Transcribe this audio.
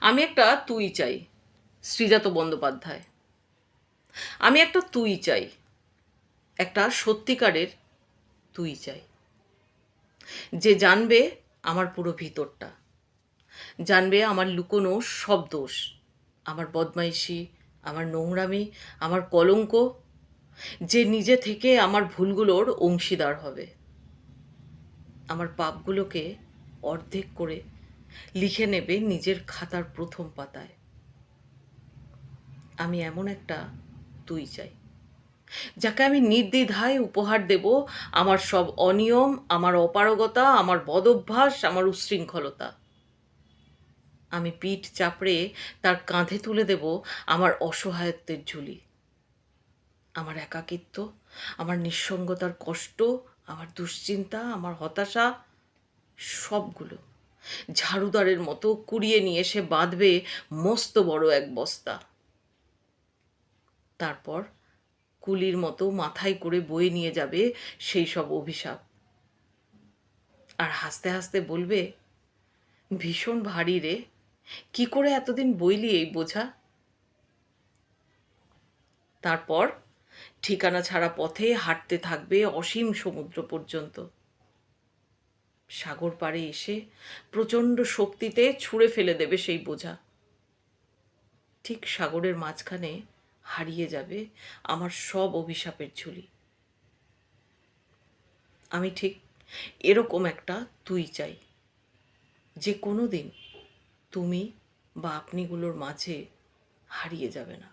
আমি একটা তুই চাই, শ্রীজাত বন্দ্যোপাধ্যায়। আমি একটা তুই চাই, একটা সত্যিকারের তুই চাই, যে জানবে আমার পুরো ভিতরটা, জানবে আমার লুকোনো সব দোষ, আমার বদমাইশি, আমার নোংরামি, আমার কলঙ্ক, যে নিজে থেকে আমার ভুলগুলোর অংশীদার হবে, আমার পাপগুলোকে অর্ধেক করে লিখে নেবে নিজের খাতার প্রথম পাতায়। আমি এমন একটা তুই চাই, যাকে আমি নির্দ্বিধায় উপহার দেব আমার সব অনিয়ম, আমার অপারগতা, আমার বদভ্যাস, আমার উচ্ছৃঙ্খলতা। আমি পিঠ চাপড়ে তার কাঁধে তুলে দেব আমার অসহায়ত্বের ঝুলি, আমার একাকিত্ব, আমার নিঃসঙ্গতার কষ্ট, আমার দুশ্চিন্তা, আমার হতাশা, সবগুলো ঝাড়ুদারের মতো কুড়িয়ে নিয়ে সে বাঁধবে মস্ত বড় এক বস্তা। তারপর কুলির মতো মাথায় করে বয়ে নিয়ে যাবে সেই সব অভিশাপ, আর হাসতে হাসতে বলবে, ভীষণ ভারী রে, কি করে এতদিন বইলি এই বোঝা। তারপর ঠিকানা ছাড়া পথে হাঁটতে থাকবে অসীম সমুদ্র পর্যন্ত। সাগর পাড়ে এসে প্রচণ্ড শক্তিতে ছুঁড়ে ফেলে দেবে সেই বোঝা। ঠিক সাগরের মাঝখানে হারিয়ে যাবে আমার সব অভিশাপের ঝুলি। আমি ঠিক এরকম একটা তুই চাই, যে কোনো দিন তুমি বা আপনিগুলোর মাঝে হারিয়ে যাবে না।